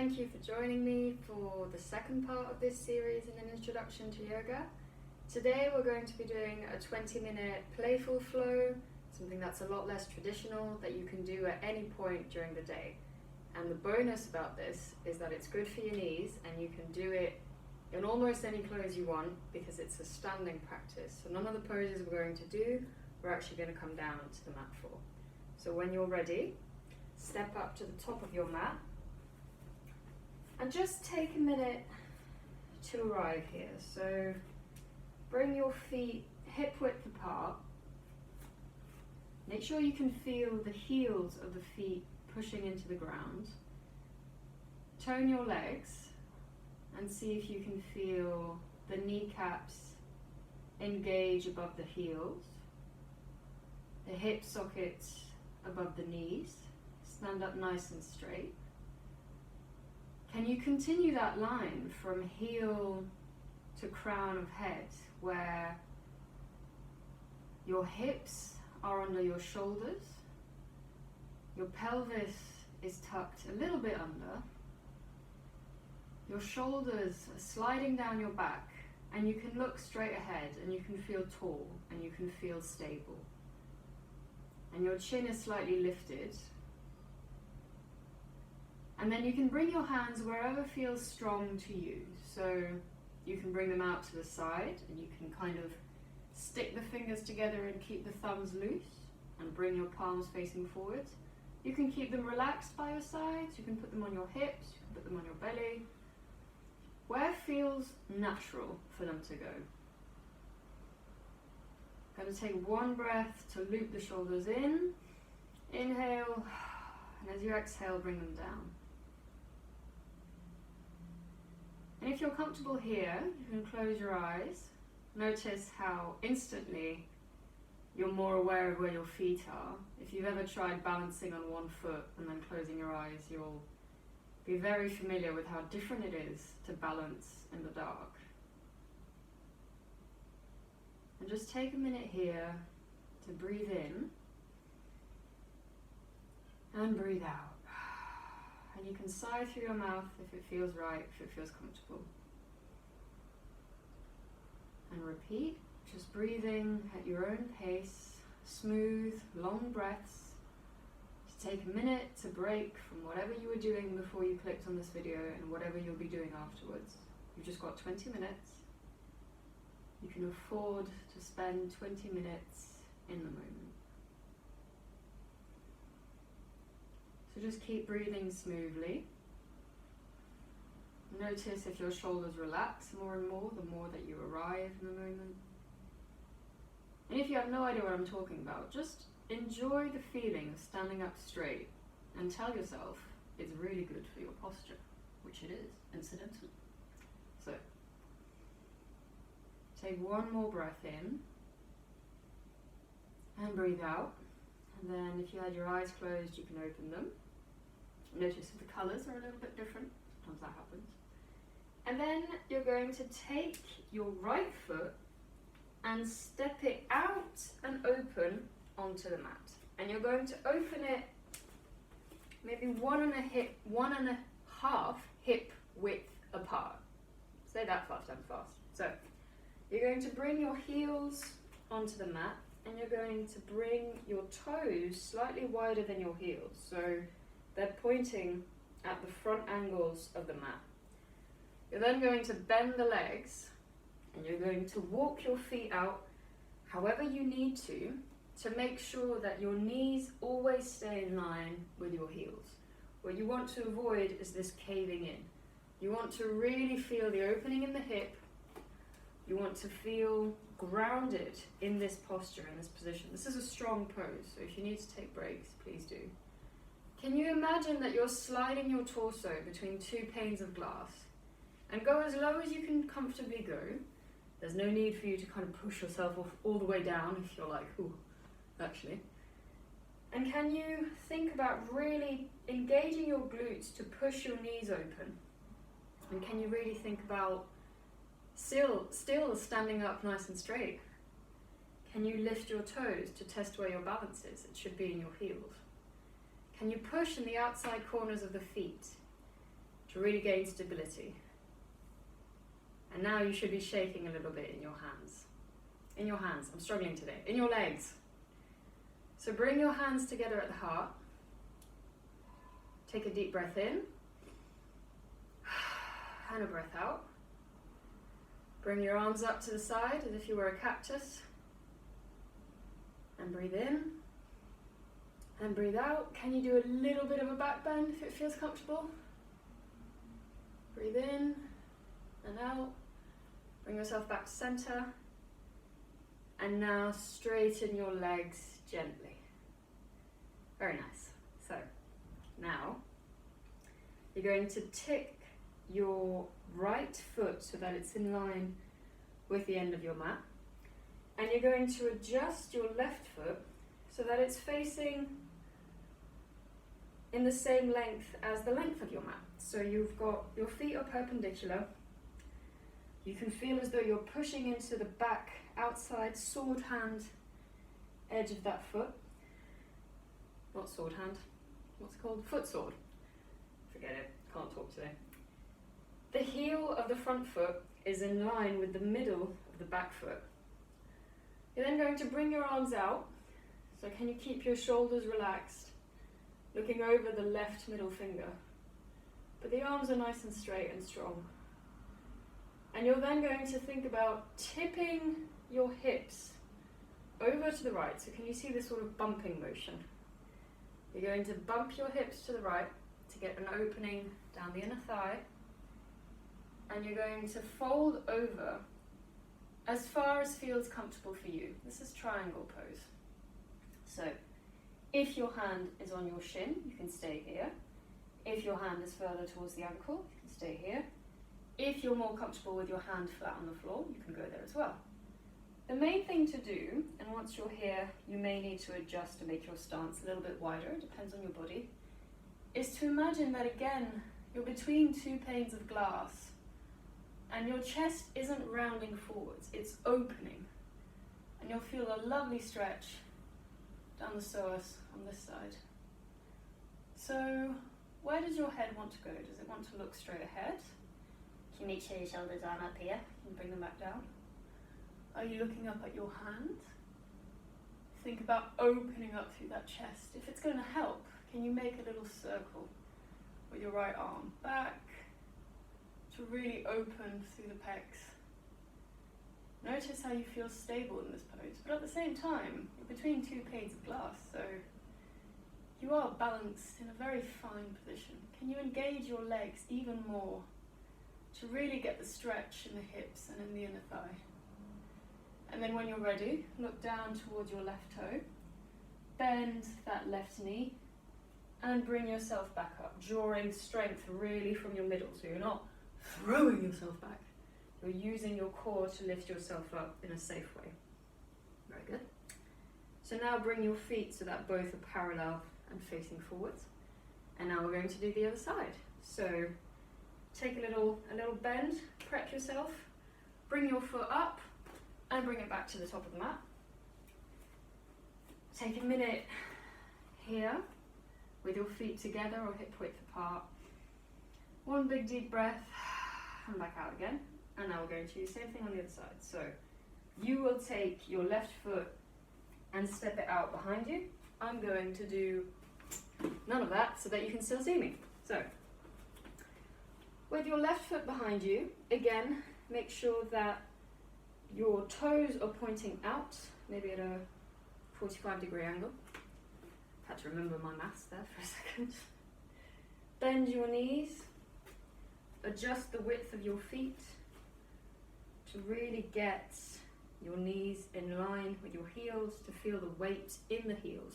Thank you for joining me for the second part of this series in an introduction to yoga. Today we're going to be doing a 20-minute playful flow, something that's a lot less traditional that you can do at any point during the day. And the bonus about this is that it's good for your knees and you can do it in almost any clothes you want because it's a standing practice. So none of the poses we're going to do, we're actually going to come down to the mat for. So when you're ready, step up to the top of your mat and just take a minute to arrive here. So bring your feet hip width apart. Make sure you can feel the heels of the feet pushing into the ground. Tone your legs and see if you can feel the kneecaps engage above the heels, the hip sockets above the knees. Stand up nice and straight. Can you continue that line from heel to crown of head, where your hips are under your shoulders, your pelvis is tucked a little bit under, your shoulders are sliding down your back, and you can look straight ahead and you can feel tall and you can feel stable. And your chin is slightly lifted. And then you can bring your hands wherever feels strong to you. So you can bring them out to the side and you can kind of stick the fingers together and keep the thumbs loose and bring your palms facing forward. You can keep them relaxed by your sides, you can put them on your hips, you can put them on your belly. Where feels natural for them to go. Going to take one breath to loop the shoulders in. Inhale, and as you exhale, bring them down. And if you're comfortable here, you can close your eyes. Notice how instantly you're more aware of where your feet are. If you've ever tried balancing on one foot and then closing your eyes, you'll be very familiar with how different it is to balance in the dark. And just take a minute here to breathe in and breathe out. And you can sigh through your mouth if it feels right, if it feels comfortable. And repeat, just breathing at your own pace, smooth, long breaths. Just take a minute to break from whatever you were doing before you clicked on this video and whatever you'll be doing afterwards. You've just got 20 minutes. You can afford to spend 20 minutes in the moment. So just keep breathing smoothly. Notice if your shoulders relax more and more, the more that you arrive in the moment. And if you have no idea what I'm talking about, just enjoy the feeling of standing up straight and tell yourself it's really good for your posture, which it is, incidentally. So, take one more breath in and breathe out. And then if you had your eyes closed, you can open them. Notice if the colours are a little bit different. Sometimes that happens. And then you're going to take your right foot and step it out and open onto the mat. And you're going to open it maybe 1.5 hip width apart. Say that fast and fast. So you're going to bring your heels onto the mat and you're going to bring your toes slightly wider than your heels. So they're pointing at the front angles of the mat. You're then going to bend the legs and you're going to walk your feet out however you need to make sure that your knees always stay in line with your heels. What you want to avoid is this caving in. You want to really feel the opening in the hip. You want to feel grounded in this posture, in this position. This is a strong pose, so if you need to take breaks, please do. Can you imagine that you're sliding your torso between two panes of glass and go as low as you can comfortably go? There's no need for you to kind of push yourself off all the way down if you're like, ooh, actually. And can you think about really engaging your glutes to push your knees open? And can you really think about still standing up nice and straight? Can you lift your toes to test where your balance is? It should be in your heels. Can you push in the outside corners of the feet? to really gain stability. And now you should be shaking a little bit in your hands. In your hands, I'm struggling today. In your legs. So bring your hands together at the heart. Take a deep breath in. And a breath out. Bring your arms up to the side as if you were a cactus. And breathe in. And breathe out. Can you do a little bit of a back bend if it feels comfortable? Breathe in and out. Bring yourself back to center. And now straighten your legs gently. Very nice. So now you're going to tick your right foot so that it's in line with the end of your mat. And you're going to adjust your left foot so that it's facing in the same length as the length of your mat. So you've got your feet are perpendicular. You can feel as though you're pushing into the back outside sword hand edge of that foot. Not sword hand, what's it called? Foot sword. Forget it, can't talk today. The heel of the front foot is in line with the middle of the back foot. You're then going to bring your arms out. So can you keep your shoulders relaxed, looking over the left middle finger? But the arms are nice and straight and strong. And you're then going to think about tipping your hips over to the right. So can you see this sort of bumping motion? You're going to bump your hips to the right to get an opening down the inner thigh. And you're going to fold over as far as feels comfortable for you. This is triangle pose. So if your hand is on your shin, you can stay here. If your hand is further towards the ankle, you can stay here. If you're more comfortable with your hand flat on the floor, you can go there as well. The main thing to do, and once you're here, you may need to adjust to make your stance a little bit wider, it depends on your body, is to imagine that again, you're between two panes of glass and your chest isn't rounding forwards, it's opening. And you'll feel a lovely stretch down the psoas on this side. So, where does your head want to go? Does it want to look straight ahead? Can you make sure your shoulders aren't up here and bring them back down? Are you looking up at your hand? Think about opening up through that chest. If it's going to help, can you make a little circle with your right arm back to really open through the pecs? Notice how you feel stable in this pose, but at the same time, you're between two panes of glass, so you are balanced in a very fine position. Can you engage your legs even more to really get the stretch in the hips and in the inner thigh? And then when you're ready, look down towards your left toe, bend that left knee, and bring yourself back up, drawing strength really from your middle, so you're not throwing yourself back. You're using your core to lift yourself up in a safe way. Very good. So now bring your feet so that both are parallel and facing forwards. And now we're going to do the other side. So take a little bend, prep yourself, bring your foot up, and bring it back to the top of the mat. Take a minute here with your feet together or hip width apart. One big deep breath, and back out again. And now we're going to do the same thing on the other side. So you will take your left foot and step it out behind you. I'm going to do none of that so that you can still see me. So with your left foot behind you, again, make sure that your toes are pointing out, maybe at a 45-degree angle. Had to remember my maths there for a second. Bend your knees, adjust the width of your feet to really get your knees in line with your heels, to feel the weight in the heels.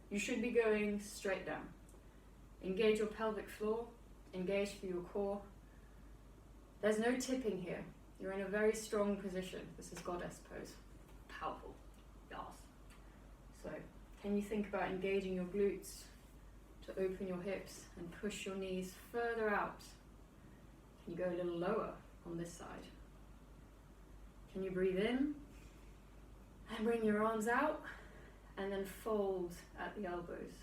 You should be going straight down. Engage your pelvic floor, engage through your core. There's no tipping here. You're in a very strong position. This is goddess pose. Powerful. Yes. So, can you think about engaging your glutes to open your hips and push your knees further out? Can you go a little lower on this side? Can you breathe in and bring your arms out and then fold at the elbows?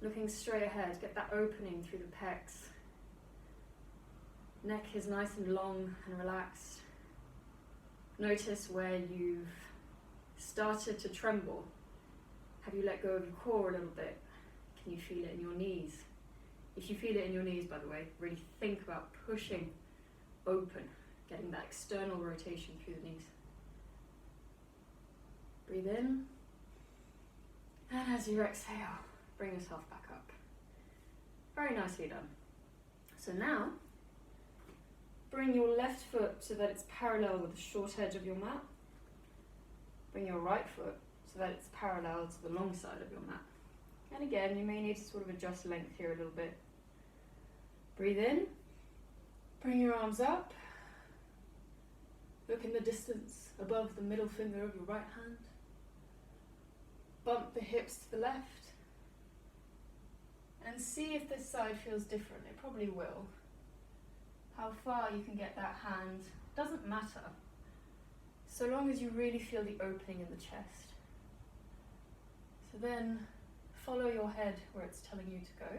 Looking straight ahead, get that opening through the pecs Neck is nice and long and relaxed. Notice where you've started to tremble. Have you let go of your core a little bit? Can you feel it in your knees? If you feel it in your knees, by the way, really think about pushing open, getting that external rotation through the knees. Breathe in, and as you exhale, bring yourself back up. Very nicely done. So now, bring your left foot so that it's parallel with the short edge of your mat. Bring your right foot so that it's parallel to the long side of your mat. And again, you may need to sort of adjust length here a little bit. Breathe in, bring your arms up, look in the distance above the middle finger of your right hand. Bump the hips to the left, and see if this side feels different. It probably will. How far you can get that hand doesn't matter, so long as you really feel the opening in the chest. So then follow your head where it's telling you to go.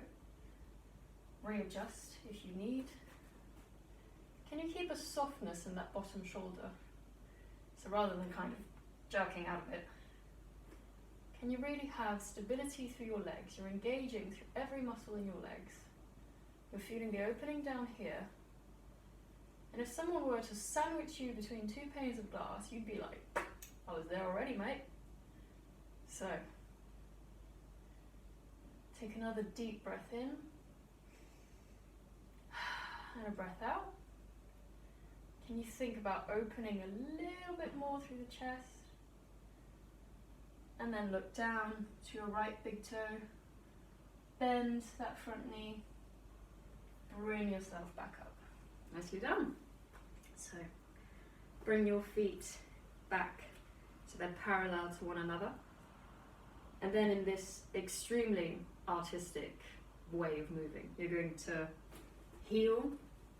Readjust if you need. Can you keep a softness in that bottom shoulder? So rather than kind of jerking out of it, can you really have stability through your legs? You're engaging through every muscle in your legs. You're feeling the opening down here. And if someone were to sandwich you between two panes of glass, you'd be like, I was there already, mate. So, take another deep breath in. And a breath out. Can you think about opening a little bit more through the chest? And then look down to your right big toe. Bend that front knee. Bring yourself back up. Nicely done. So, bring your feet back so they're parallel to one another. And then in this extremely artistic way of moving, you're going to heel,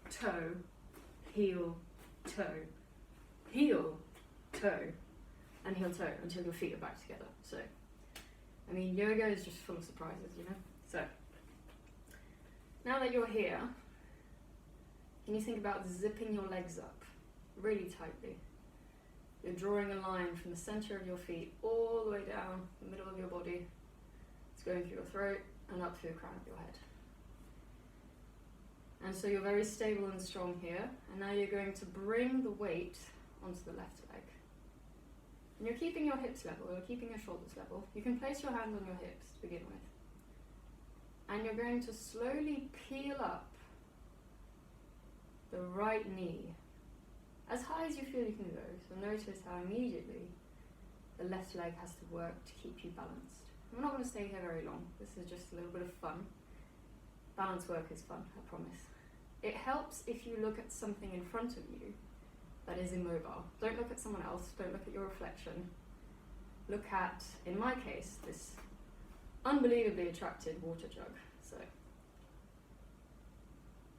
toe, heel, toe, heel, toe, and heel toe until your feet are back together. So, I mean, yoga is just full of surprises, you know? So, now that you're here, can you think about zipping your legs up really tightly? You're drawing a line from the center of your feet all the way down the middle of your body. It's going through your throat and up through the crown of your head. And so you're very stable and strong here. And now you're going to bring the weight onto the left leg. And you're keeping your hips level, you're keeping your shoulders level. You can place your hands on your hips to begin with. And you're going to slowly peel up the right knee as high as you feel you can go. So notice how immediately the left leg has to work to keep you balanced. We're not going to stay here very long. This is just a little bit of fun. Balance work is fun, I promise. It helps if you look at something in front of you that is immobile. Don't look at someone else, don't look at your reflection. Look at, in my case, this unbelievably attractive water jug. So,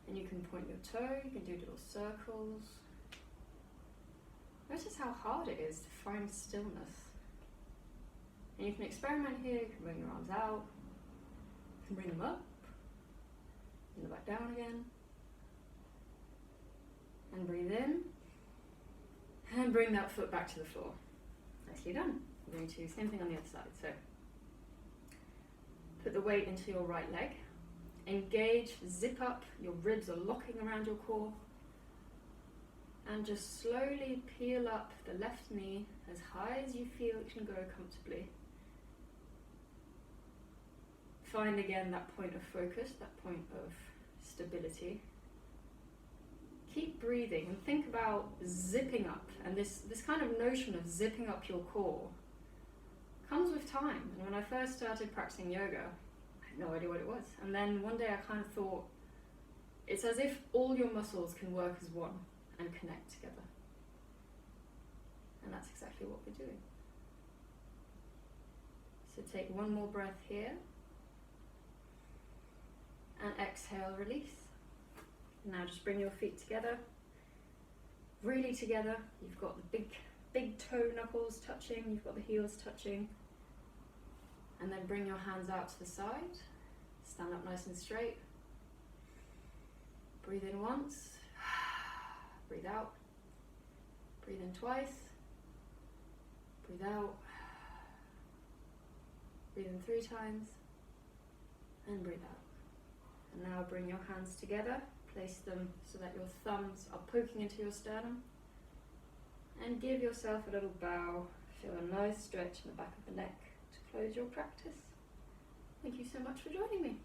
and you can point your toe, you can do little circles. Notice how hard it is to find stillness. And you can experiment here, you can bring your arms out, you can bring them up, and back down again. And breathe in, and bring that foot back to the floor. Nicely done. We're going to do the same thing on the other side. So, put the weight into your right leg, engage, zip up, your ribs are locking around your core, and just slowly peel up the left knee as high as you feel it can go comfortably. Find again that point of focus, that point of stability. Keep breathing and think about zipping up, and this kind of notion of zipping up your core comes with time. And when I first started practicing yoga, I had no idea what it was. And then one day I kind of thought, it's as if all your muscles can work as one and connect together. And that's exactly what we're doing. So take one more breath here. And exhale, release. Now just bring your feet together, really together. You've got the big toe knuckles touching, you've got the heels touching. And then bring your hands out to the side. Stand up nice and straight. Breathe in once. Breathe out. Breathe in twice. Breathe out. Breathe in 3 times. And breathe out. And now bring your hands together. Place them so that your thumbs are poking into your sternum. And give yourself a little bow. Feel a nice stretch in the back of the neck to close your practice. Thank you so much for joining me.